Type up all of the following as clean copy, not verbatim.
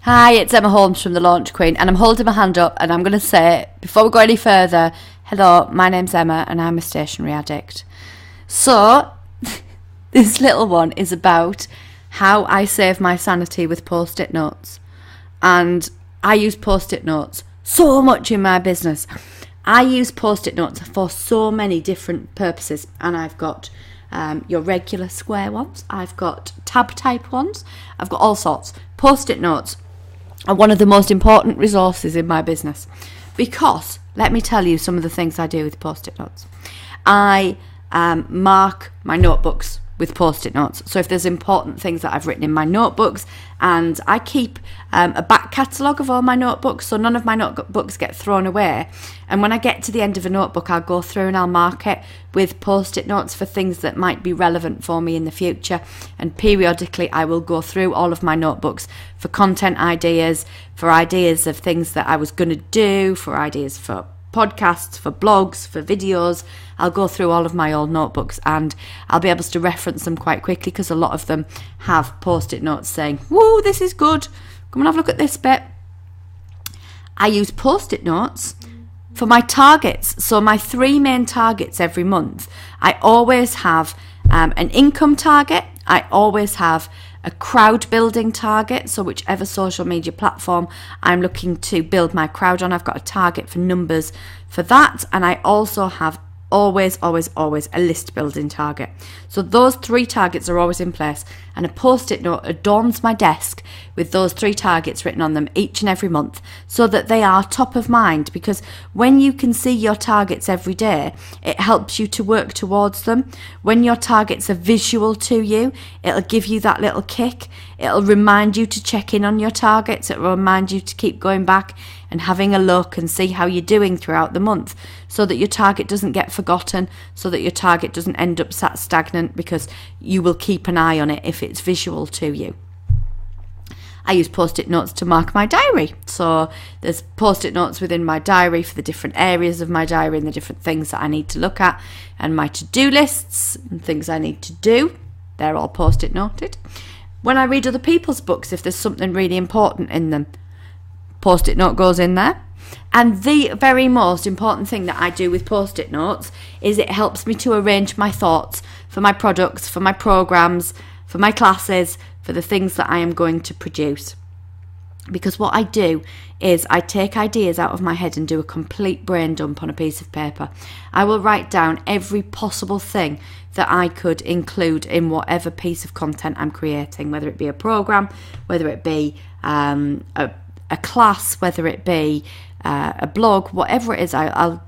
Hi, it's Emma Holmes from The Launch Queen, and I'm holding my hand up and I'm going to say, before we go any further, hello, my name's Emma and I'm a stationery addict. So, this little one is about how I save my sanity with post-it notes. And I use post-it notes so much in my business. I use post-it notes for so many different purposes, and I've got your regular square ones, I've got tab type ones, I've got all sorts. Post-it notes are one of the most important resources in my business because, let me tell you some of the things I do with post-it notes. I mark my notebooks with post-it notes. So if there's important things that I've written in my notebooks, and I keep a back catalogue of all my notebooks, so none of my notebooks get thrown away. And when I get to the end of a notebook, I'll go through and I'll mark it with post-it notes for things that might be relevant for me in the future. And periodically I will go through all of my notebooks for content ideas, for ideas of things that I was going to do, for ideas for podcasts, for blogs, for videos. I'll go through all of my old notebooks and I'll be able to reference them quite quickly because a lot of them have post-it notes saying, whoa, this is good, come and have a look at this bit. I use post-it notes for my targets. So my 3 main targets every month, I always have an income target, I always have a crowd building target, so whichever social media platform I'm looking to build my crowd on, I've got a target for numbers for that, and I also have always a list building target. So those 3 targets are always in place, and a post-it note adorns my desk with those 3 targets written on them each and every month so that they are top of mind, because when you can see your targets every day, it helps you to work towards them. When your targets are visual to you, it'll give you that little kick. It'll remind you to check in on your targets. It'll remind you to keep going back and having a look and see how you're doing throughout the month, so that your target doesn't get forgotten, so that your target doesn't end up sat stagnant, because you will keep an eye on it if it's visual to you. I use post-it notes to mark my diary. So there's post-it notes within my diary for the different areas of my diary and the different things that I need to look at, and my to-do lists and things I need to do. They're all post-it noted. When I read other people's books, if there's something really important in them, post-it note goes in there. And the very most important thing that I do with post-it notes is it helps me to arrange my thoughts for my products, for my programs, for my classes, for the things that I am going to produce. Because what I do is I take ideas out of my head and do a complete brain dump on a piece of paper. I will write down every possible thing that I could include in whatever piece of content I'm creating, whether it be a program, whether it be a class, whether it be a blog, whatever it is. I'll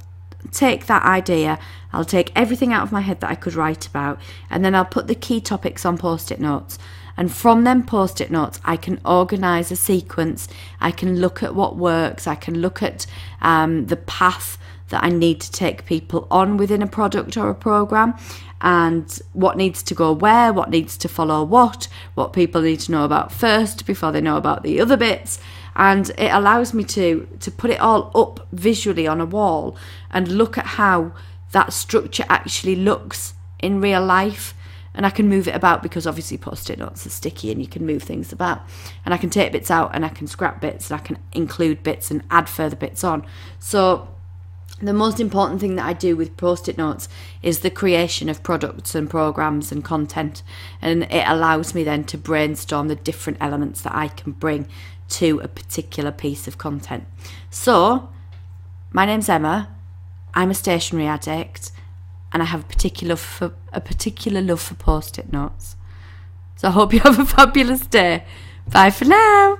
take that idea, I'll take everything out of my head that I could write about, and then I'll put the key topics on post-it notes. And from them post-it notes, I can organise a sequence. I can look at what works. I can look at the path that I need to take people on within a product or a program, and what needs to go where, what needs to follow what people need to know about first before they know about the other bits. And it allows me to put it all up visually on a wall and look at how that structure actually looks in real life. And I can move it about, because obviously post-it notes are sticky and you can move things about. And I can take bits out and I can scrap bits and I can include bits and add further bits on. So the most important thing that I do with post-it notes is the creation of products and programs and content. And it allows me then to brainstorm the different elements that I can bring to a particular piece of content. So, my name's Emma, I'm a stationery addict, and I have a particular love for post-it notes. So I hope you have a fabulous day. Bye for now.